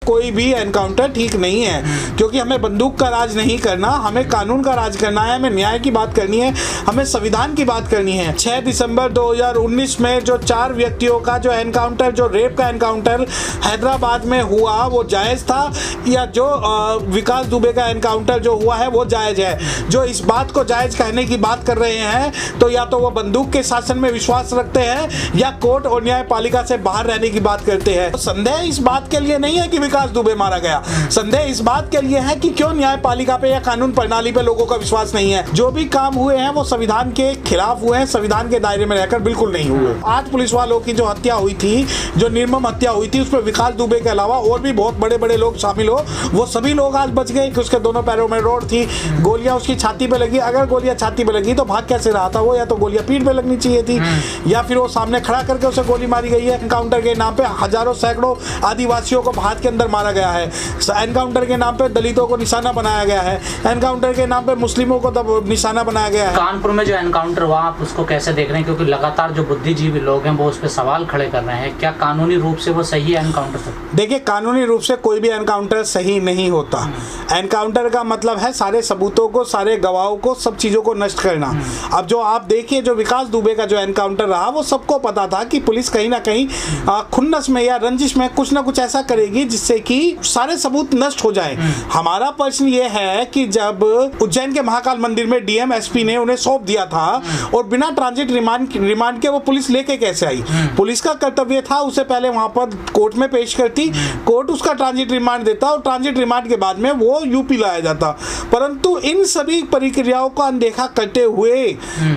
कोई भी एनकाउंटर ठीक नहीं है, क्योंकि हमें बंदूक का राज नहीं करना, हमें कानून का राज करना है, हमें न्याय की बात करनी है, हमें संविधान की बात करनी है। 6 दिसंबर 2019 में जो 4 व्यक्तियों का जो एनकाउंटर, जो रेप का एनकाउंटर हैदराबाद में हुआ वो जायज़ था, या जो विकास दुबे का एनकाउंटर जो हुआ है वो जायज़ है। जो इस बात को जायज़ कहने की बात कर रहे हैं तो या तो वो बंदूक के शासन में विश्वास रखते हैं या कोर्ट और न्यायपालिका से बाहर रहने की बात करते हैं। तो संदेह इस बात के लिए नहीं है कि विकास दुबे मारा गया, संदेह इस बात के लिए है कि क्यों न्यायपालिका पे या कानून प्रणाली पे लोगों का विश्वास नहीं है। जो भी काम हुए हैं वो संविधान के खिलाफ हुए हैं, संविधान के दायरे में रहकर बिल्कुल नहीं हुए। 8 पुलिस वालों की जो हत्या हुई थी, जो निर्मम हत्या हुई थी, उसमें विकास दुबे के अलावा और भी बहुत बड़े बड़े लोग शामिल हो, वो सभी लोग आज बच गए। उसके दोनों पैरों में रोड थी, गोलियां उसकी छाती पे लगी। अगर गोलियां छाती पे लगी तो भाग कैसे रहा था वो? या तो गोलियां पीठ पे लगनी चाहिए थी, या फिर वो सामने खड़ा करके उसे गोली मारी गई है। एनकाउंटर के नाम पे हजारों सैकड़ों आदिवासियों को भारत के अंदर मारा गया है। एनकाउंटर के नाम पे दलितों को निशाना बनाया गया है। एनकाउंटर के नाम पे मुस्लिमों को निशाना बनाया गया है। कानपुर में जो एनकाउंटर हुआ, आप उसको कैसे देख रहे हैं? क्योंकि लगातार जो बुद्धिजीवी लोग हैं वो उस पर सवाल खड़े कर रहे हैं, क्या कानूनी रूप से वो सही है एनकाउंटर? देखिए, कानूनी रूप से कोई भी एनकाउंटर सही नहीं होता। एनकाउंटर का मतलब है सारे सबूतों को, सारे गवाहों को, सब चीज़ों को नष्ट करना। अब जो आप देखिए, जो विकास दुबे का जो एनकाउंटर रहा, वो सबको पता था कि पुलिस कहीं ना कहीं खुन्नस में या रंजिश में कुछ ना कुछ ऐसा करेगी जिससे कि सारे सबूत नष्ट हो जाए। हमारा प्रश्न ये है कि जब उज्जैन के महाकाल मंदिर में डीएम एसपी ने उन्हें सौंप दिया था और बिना ट्रांजिट रिमांड के वो पुलिस लेके कैसे आई? पुलिस का कर्तव्य था उसे पहले वहां पर कोर्ट में पेश करती, कोर्ट उसका ट्रांजिट रिमांड देता और ट्रांजिट रिमांड के बाद में वो यूपी लाया जाता। परंतु इन सभी प्रक्रियाओं का अनदेखा करते हुए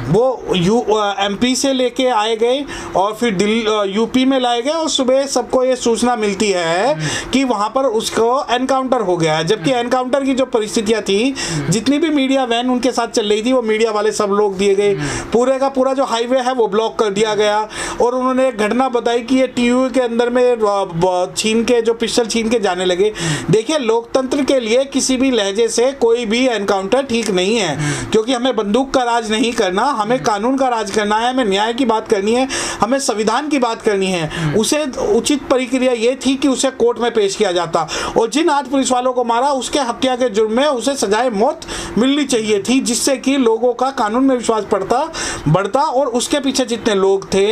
वो एमपी से लेके आए गए और फिर यूपी में लाए गए, और सुबह सबको ये सूचना मिलती है कि वहां पर उसको एनकाउंटर हो गया है। जबकि एनकाउंटर की जो परिस्थितियां थी, जितनी भी मीडिया वैन उनके साथ चल रही थी, वो मीडिया वाले सब लोग दिए गए। पूरे का पूरा जो हाईवे है वो ब्लॉक कर दिया गया, और उन्होंने एक घटना बताई कि ये टीयू के अंदर में छीन के, जो पिस्टल छीन के जाने लगे। देखिए, लोकतंत्र के लिए किसी भी लहजे से कोई भी एनकाउंटर ठीक नहीं है, क्योंकि हमें बंदूक का राज नहीं करना, हमें कानून का राज करना है, हमें न्याय की बात करनी है, हमें संविधान की बात करनी है। उसे उचित प्रक्रिया ये थी कि उसे कोर्ट में पेश किया जाता, और जिन 8 पुलिस वालों को मारा उसके हत्या के जुर्म में उसे सजाए मौत मिलनी चाहिए थी, जिससे कि लोगों का कानून में विश्वास बढ़ता और उसके पीछे जितने लोग थे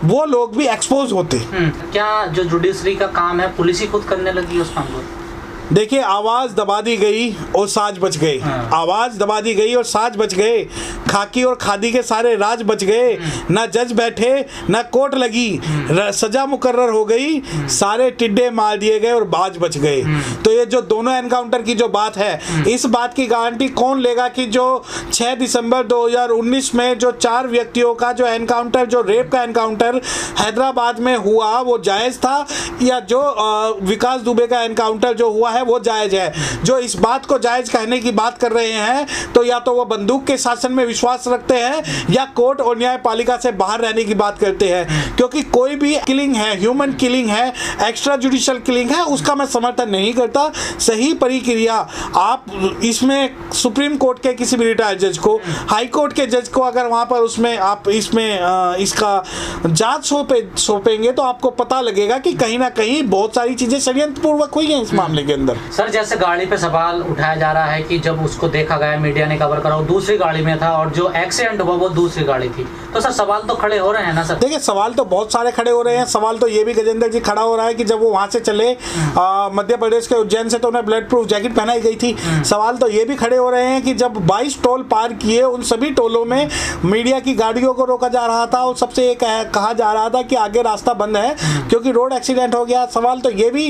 वो लोग भी एक्सपोज होते। क्या जो जुडिशरी का काम है पुलिस ही खुद करने लगी उस काम को? देखिए, आवाज दबा दी गई और साज बच गए। आवाज दबा दी गई और साज बच गए। खाकी और खादी के सारे राज बच गए। ना जज बैठे, ना कोर्ट लगी, सजा मुकर्रर हो गई, सारे टिड्डे मार दिए गए और बाज बच गए। तो ये जो दोनों एनकाउंटर की जो बात है, इस बात की गारंटी कौन लेगा कि जो 6 दिसंबर 2019 में जो 4 व्यक्तियों का जो एनकाउंटर, जो रेप का एनकाउंटर हैदराबाद में हुआ वो जायज़ था, या जो विकास दुबे का एनकाउंटर जो हुआ है वो जायज है। जो इस बात को जायज कहने की बात कर रहे हैं तो या तो वो बंदूक के शासन में विश्वास रखते हैं या कोर्ट और न्यायपालिका से बाहर रहने की बात करते हैं। क्योंकि कोई भी किलिंग है, ह्यूमन किलिंग है, एक्स्ट्रा जुडिशियल किलिंग है, उसका मैं समर्थन नहीं करता। सही प्रक्रिया, आप इसमें सुप्रीम कोर्ट के किसी भी रिटायर्ड जज को, हाई कोर्ट के जज को अगर वहां पर उसमें आप इसमें इसका जांच सौंपेंगे तो आपको पता लगेगा कि कहीं ना कहीं बहुत सारी चीजें षड्यंत्र पूर्वक हुई हैं इस मामले के अंदर। सर, जैसे गाड़ी पे सवाल उठाया जा रहा है कि जब उसको देखा गया, मीडिया ने कवर करा, वो दूसरी गाड़ी में था और जो एक्सीडेंट हुआ वो दूसरी गाड़ी थी, तो सर सवाल तो खड़े हो रहे हैं ना सर? देखिए, सवाल तो बहुत सारे खड़े हो रहे हैं। सवाल तो ये भी गजेंद्र जी खड़ा हो रहा है कि जब वो वहां से चले मध्य प्रदेश के उज्जैन से तो उन्हें ब्लड प्रूफ जैकेट पहनाई गई थी। सवाल तो ये भी खड़े हो रहे हैं कि जब 22 टोल पार किए, उन सभी टोलों में मीडिया की गाड़ियों को रोका जा रहा था और सबसे ये कहा जा रहा था कि आगे रास्ता बंद है क्योंकि रोड एक्सीडेंट हो गया। सवाल तो ये भी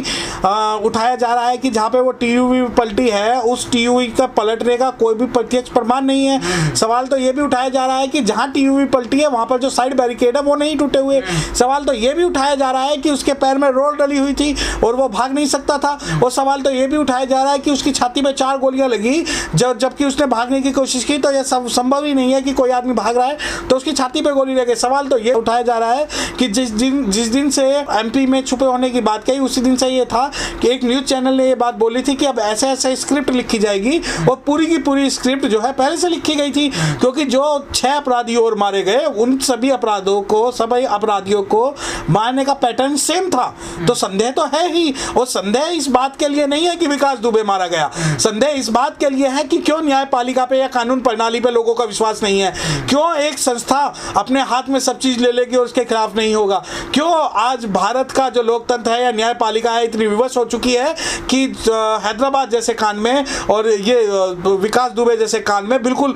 उठाया जा रहा है कि जहाँ पे वो टीयूवी पलटी है, उस टीयूवी का पलटने का कोई भी प्रत्यक्ष प्रमाण नहीं है। सवाल तो ये भी उठाया जा रहा है कि जहाँ टीयूवी पलटी है वहाँ पर जो साइड बैरिकेड है वो नहीं टूटे हुए। सवाल तो ये भी उठाया जा रहा है कि उसके पैर में रोड डली हुई थी और वो भाग नहीं सकता था। और सवाल तो ये भी उठाया जा रहा है कि उसकी छाती में 4 गोलियां लगी जबकि उसने भागने की कोशिश की, तो यह संभव ही नहीं है कि कोई आदमी भाग रहा है तो उसकी छाती पे गोली लगे। सवाल तो ये उठाया जा रहा है कि जिस दिन से एमपी में छुपे होने की बात कही, उसी दिन से ये था कि एक न्यूज चैनल ने ये बात बोली थी कि अब ऐसे ऐसे स्क्रिप्ट लिखी जाएगी और पूरी की पूरी स्क्रिप्ट जो है पहले से लिखी गई थी। क्योंकि जो 6 अपराधी और मारे गए उन सभी अपराधियों को मारने का पैटर्न सेम था। तो संदेह तो है ही, और संदेह इस बात के लिए नहीं है कि विकास दुबे मारा गया, संदेह इस बात के लिए है कि क्यों न्यायपालिका पे या कानून प्रणाली पे लोगों का विश्वास नहीं है, क्यों एक संस्था अपने हाथ में सब चीज ले लेगी और उसके खिलाफ नहीं होगा, क्यों आज भारत का जो लोकतंत्र है या न्यायपालिका है इतनी विवश हो चुकी है कि हैदराबाद जैसे कांड में और ये विकास दुबे जैसे कांड में बिल्कुल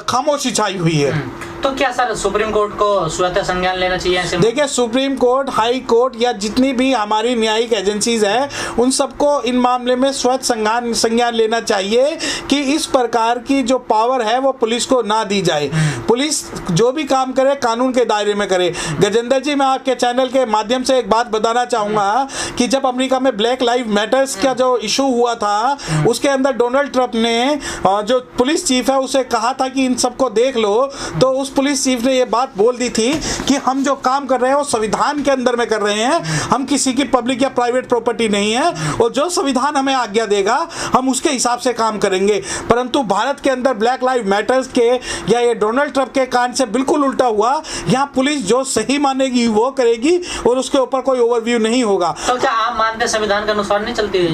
खामोशी छाई हुई है। तो क्या सर सुप्रीम कोर्ट को स्वतः संज्ञान लेना चाहिए ऐसे? देखिए, सुप्रीम कोर्ट, हाई कोर्ट या जितनी भी हमारी न्यायिक एजेंसीज है उन सबको इन मामले में स्वतः संज्ञान लेना चाहिए कि इस प्रकार की जो पावर है वो पुलिस को ना दी जाए। पुलिस जो भी काम करे कानून के दायरे में करे। गजेंद्र जी, मैं आपके चैनल के माध्यम से एक बात बताना चाहूँगा कि जब अमेरिका में ब्लैक लाइव मैटर्स का जो इशू हुआ था उसके अंदर डोनाल्ड ट्रंप ने जो पुलिस चीफ है उसे कहा था कि इन सबको देख लो, तो उस पुलिस चीफ ने ये बात बोल दी थी कि हम जो काम कर रहे हैं वो संविधान के अंदर में कर रहे हैं, हम किसी की पब्लिक या प्राइवेट प्रॉपर्टी नहीं है, और जो संविधान हमें आज्ञा देगा हम उसके हिसाब से काम करेंगे। परंतु भारत के अंदर ब्लैक लाइव मैटर्स के या ये डोनाल्ड ट्रंप के कांड से बिल्कुल उल्टा हुआ। यहाँ पुलिस जो सही मानेगी वो करेगी और उसके ऊपर कोई ओवरव्यू नहीं होगा। तो क्या आप मानते हैं संविधान के अनुसार नहीं चलती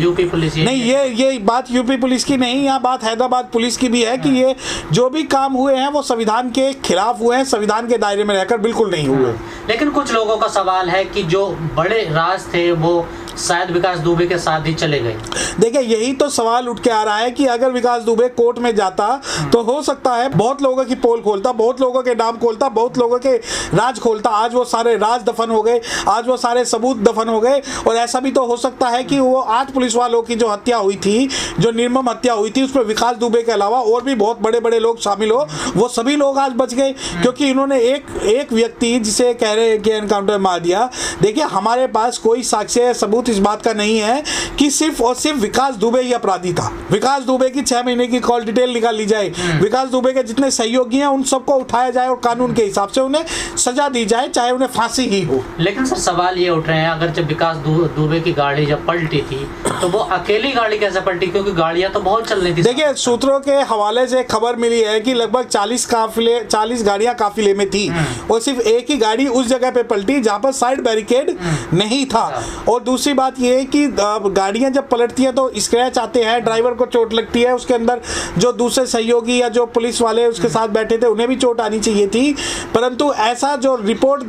यूपी पुलिस? नहीं, ये बात यूपी पुलिस की नहीं, यहाँ बात हैदराबाद पुलिस की भी है कि ये जो भी काम हुए हैं वो संविधान के खिलाफ हुए हैं, संविधान के दायरे में रहकर बिल्कुल नहीं हुए। लेकिन कुछ लोगों का सवाल है कि जो बड़े राज थे वो शायद विकास दुबे के साथ ही चले गए। देखिए, यही तो सवाल उठ के आ रहा है कि अगर विकास दुबे कोर्ट में जाता तो हो सकता है बहुत लोगों की पोल खोलता, बहुत लोगों के नाम खोलता, बहुत लोगों के राज खोलता। आज वो सारे राज दफन हो गए, आज वो सारे सबूत दफन हो गए, और ऐसा भी तो हो सकता है कि वो 8 पुलिस वालों की जो हत्या हुई थी, जो निर्मम हत्या हुई थी, उसमें विकास दुबे के अलावा और भी बहुत बड़े बड़े लोग शामिल हो, वो सभी लोग आज बच गए क्योंकि इन्होंने एक व्यक्ति जिसे कह रहे हैं कि एनकाउंटर मार दिया। देखिए, हमारे पास कोई साक्ष्य सबूत इस बात का नहीं है कि सिर्फ और सिर्फ विकास दुबे ही अपराधी था। विकास दुबे की 6 महीने की कॉल डिटेल निकाल ली जाए, विकास दुबे के जितने सहयोगी हैं उन सबको उठाया जाए और कानून के हिसाब से उन्हें सजा दी जाए, चाहे उन्हें फांसी ही हो। लेकिन सर सवाल ये उठ रहे हैं, अगर जब विकास दुबे की गाड़ी जब पलटी थी तो वो अकेली गाड़ी कैसे पलटी, क्योंकि गाड़ियां तो बहुत चल रही थी। देखिए, सूत्रों के हवाले से खबर मिली है कि लगभग 40 गाड़ियां काफिले में थी और सिर्फ एक ही गाड़ी उस जगह पे पलटी जहां पर साइड बैरिकेड नहीं था। और दूसरी बात ये है कि गाड़ियां जब पलटती हैं तो स्क्रैच आते हैं, ड्राइवर को चोट लगती है, उसके अंदर जो दूसरे सहयोगी या जो पुलिस वाले उसके साथ बैठे थे उन्हें भी चोट आनी चाहिए थी, परंतु ऐसा जो रिपोर्ट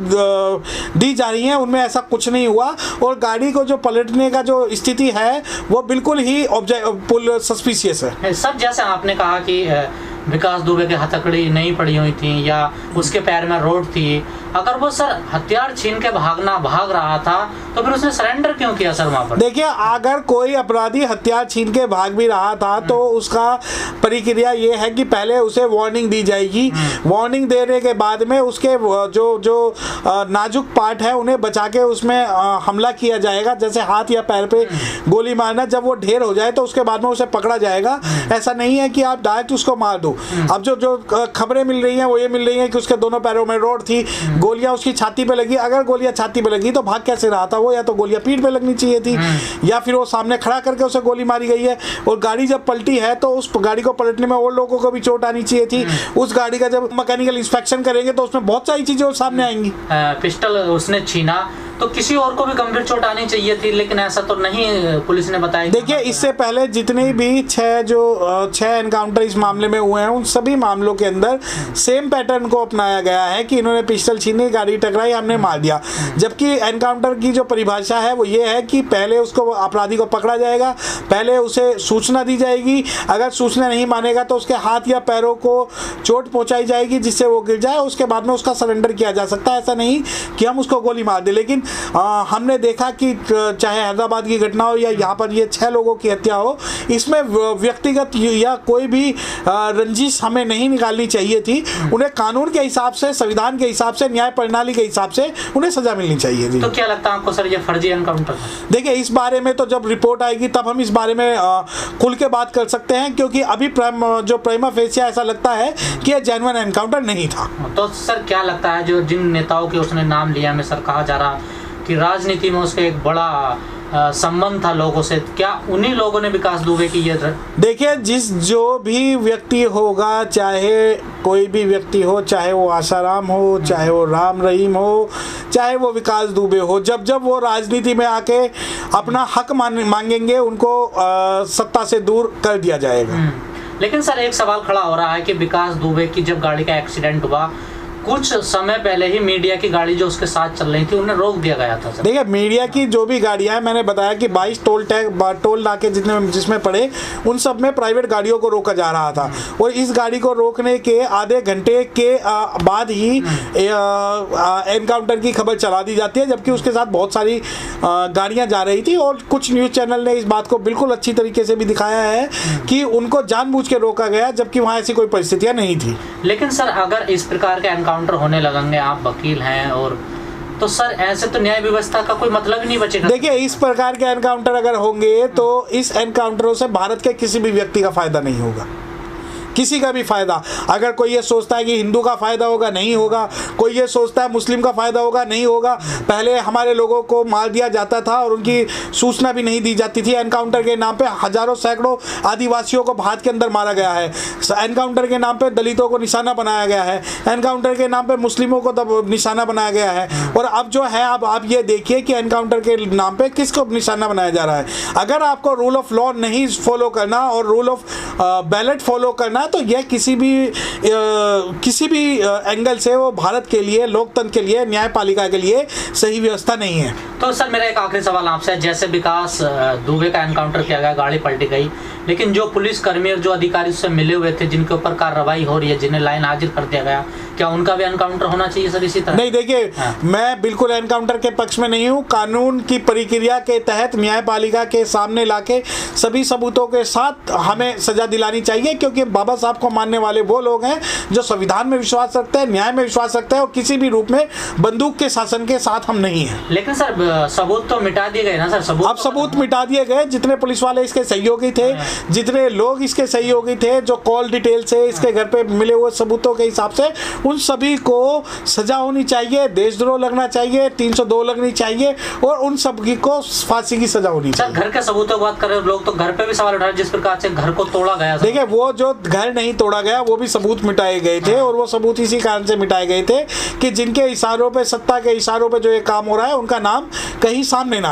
दी जा रही है उनमें ऐसा कुछ नहीं हुआ। और गाड़ी को जो पलटने का जो स्थिति है वो बिल्कुल ही सस्पिशियस है। सर, जैसे आपने कहा कि विकास दुबे के हथकड़ी नहीं पड़ी हुई थी या उसके पैर में रोड थी, अगर वो सर हथियार छीन के भाग रहा था तो फिर उसने सरेंडर क्यों किया सर वहाँ पर? देखिए, अगर कोई अपराधी हथियार छीन के भाग भी रहा था तो उसका प्रक्रिया ये है कि पहले उसे वार्निंग दी जाएगी। वार्निंग देने के बाद में उसके जो नाजुक पार्ट है उन्हें बचा के उसमें हमला किया जाएगा, जैसे हाथ या पैर पे गोली मारना। जब वो ढेर हो जाए तो उसके बाद में उसे पकड़ा जाएगा। ऐसा नहीं है कि आप डायरेक्ट उसको मार दो। अब जो खबरें मिल रही हैं वो ये मिल रही हैं कि उसके दोनों पैरों में रोड थी, गोलियां उसकी छाती पे लगी। अगर गोलियां छाती पे लगी तो भाग कैसे रहा था वो? या तो गोलियां पीठ पे लगनी चाहिए थी या फिर वो सामने खड़ा करके उसे गोली मारी गई है। और गाड़ी जब पलटी है तो उस गाड़ी को पलटने में और लोगों को भी चोट आनी चाहिए थी। उस गाड़ी का जब मैकेनिकल इंस्पेक्शन करेंगे तो उसमें बहुत सारी चीजें सामने आएंगी। पिस्टल उसने छीना तो किसी और को भी गंभीर चोट आनी चाहिए थी, लेकिन ऐसा तो नहीं पुलिस ने बताया। देखिए, इससे पहले जितने भी 6 एनकाउंटर इस मामले में हुए हैं उन सभी मामलों के अंदर सेम पैटर्न को अपनाया गया है कि इन्होंने पिस्टल छीनी, गाड़ी टकराई, हमने मार दिया। जबकि एनकाउंटर की जो परिभाषा है वो ये है कि पहले उसको अपराधी को पकड़ा जाएगा, पहले उसे सूचना दी जाएगी, अगर सूचना नहीं मानेगा तो उसके हाथ या पैरों को चोट पहुंचाई जाएगी जिससे वो गिर जाए, उसके बाद में उसका सरेंडर किया जा सकता है। ऐसा नहीं कि हम उसको गोली मार दें। लेकिन हमने देखा कि चाहे हैदराबाद की घटना हो या यहाँ पर ये 6 लोगों की हत्या हो, इसमें व्यक्तिगत या कोई भी रंजिश हमें नहीं निकालनी चाहिए थी। उन्हें कानून के हिसाब से, संविधान के हिसाब से, न्याय प्रणाली के हिसाब से उन्हें सजा मिलनी चाहिए थी। तो क्या लगता है आपको सर ये फर्जी एनकाउंटर था? देखिए, इस बारे में तो जब रिपोर्ट आएगी तब हम इस बारे में खुल के बात कर सकते हैं, क्योंकि अभी जो प्राइमा फेसिया ऐसा लगता है कि यह जेन्युइन एनकाउंटर नहीं था। तो सर क्या लगता है जो जिन नेताओं के उसने नाम लिया में सर कहा जा रहा कि राजनीति में उसका एक बड़ा संबंध था लोगों से, क्या उन्हीं लोगों ने विकास दुबे की ये देखिए, जो भी व्यक्ति होगा, चाहे कोई भी व्यक्ति हो, चाहे वो आसाराम हो, चाहे वो राम रहीम हो, चाहे वो विकास दुबे हो, जब वो राजनीति में आके अपना हक मांगेंगे, उनको सत्ता से दूर कर दिया जाएगा। लेकिन सर एक सवाल खड़ा हो रहा है कि विकास दुबे की जब गाड़ी का एक्सीडेंट हुआ, कुछ समय पहले ही मीडिया की गाड़ी जो उसके साथ चल रही थी उन्हें रोक दिया गया था। देखिए, मीडिया की जो भी गाड़ियां हैं, मैंने बताया कि 22 टोल नाके जिसमें पड़े, उन सब में प्राइवेट गाड़ियों को रोका जा रहा था। और इस गाड़ी को रोकने के आधे घंटे के बाद ही एनकाउंटर की खबर चला दी जाती है, जबकि उसके साथ बहुत सारी गाड़ियां जा रही थी। और कुछ न्यूज़ चैनल ने इस बात को बिल्कुल अच्छी तरीके से भी दिखाया है कि उनको जानबूझ के रोका गया, जबकि वहाँ ऐसी कोई परिस्थितियाँ नहीं थी। लेकिन सर अगर इस प्रकार के एनकाउंटर होने लगेंगे, आप वकील हैं, और तो सर ऐसे तो न्याय व्यवस्था का कोई मतलब ही नहीं बचेगा। देखिए, इस प्रकार के एनकाउंटर अगर होंगे तो इस एनकाउंटरों से भारत के किसी भी व्यक्ति का फायदा नहीं होगा, किसी का भी फायदा। अगर कोई ये सोचता है कि हिंदू का फायदा होगा, नहीं होगा। कोई ये सोचता है मुस्लिम का फायदा होगा, नहीं होगा। पहले हमारे लोगों को मार दिया जाता था और उनकी सूचना भी नहीं दी जाती थी। एनकाउंटर के नाम पे हजारों सैकड़ों आदिवासियों को भारत के अंदर मारा गया है। एनकाउंटर के नाम पे दलितों को निशाना बनाया गया है। एनकाउंटर के नाम पे मुस्लिमों को निशाना बनाया गया है। और अब जो है, अब आप ये देखिए कि एनकाउंटर के नाम पे किसको निशाना बनाया जा रहा है। अगर आपको रूल ऑफ लॉ नहीं फॉलो करना और रूल ऑफ बैलेट फॉलो करना, तो यह किसी भी एंगल से वो भारत के लिए, लोकतंत्र के लिए, न्यायपालिका के लिए सही व्यवस्था नहीं है। तो सर मेरा एक आखिरी सवाल आपसे है, जैसे विकास दुबे का एनकाउंटर किया गया, गाड़ी पलटी गई, लेकिन जो पुलिसकर्मी और जो अधिकारी उससे मिले हुए थे, जिनके ऊपर कार्रवाई हो रही है, जिन्हें लाइन हाजिर कर दिया गया, क्या उनका भी एनकाउंटर होना चाहिए सर इसी तरह? नहीं, देखिए, मैं बिल्कुल एनकाउंटर के पक्ष में नहीं हूँ। कानून की प्रक्रिया के तहत न्यायपालिका के सामने लाके सभी सबूतों के साथ हमें सजा दिलानी चाहिए, क्योंकि बाबा साहब को मानने वाले वो लोग हैं जो संविधान में विश्वास रखते हैं, न्याय में विश्वास रखते हैं, और किसी भी रूप में बंदूक के शासन के साथ हम नहीं हैं। लेकिन सर सबूत तो मिटा दिए गए ना सर? अब सबूत मिटा दिए गए। जितने पुलिस वाले इसके सहयोगी थे, जितने लोग इसके सहयोगी थे, जो कॉल डिटेल से इसके घर पे मिले हुए सबूतों के हिसाब से, उन सभी को सजा होनी चाहिए, देशद्रोह लगना चाहिए, 302 लगनी चाहिए, और उन सभी को फांसी की सजा होनी चाहिए। सर घर के सबूतों की बात कर रहे हो, लोग तो घर पे भी सवाल उठा रहे, जिस प्रकार से घर को तोड़ा गया। देखिए, वो जो घर नहीं तोड़ा गया, वो भी सबूत मिटाए गए थे, और वो सबूत इसी कारण से मिटाए गए थे कि जिनके इशारों पे, सत्ता के इशारों पे जो ये काम हो रहा है, उनका नाम कहीं सामने ना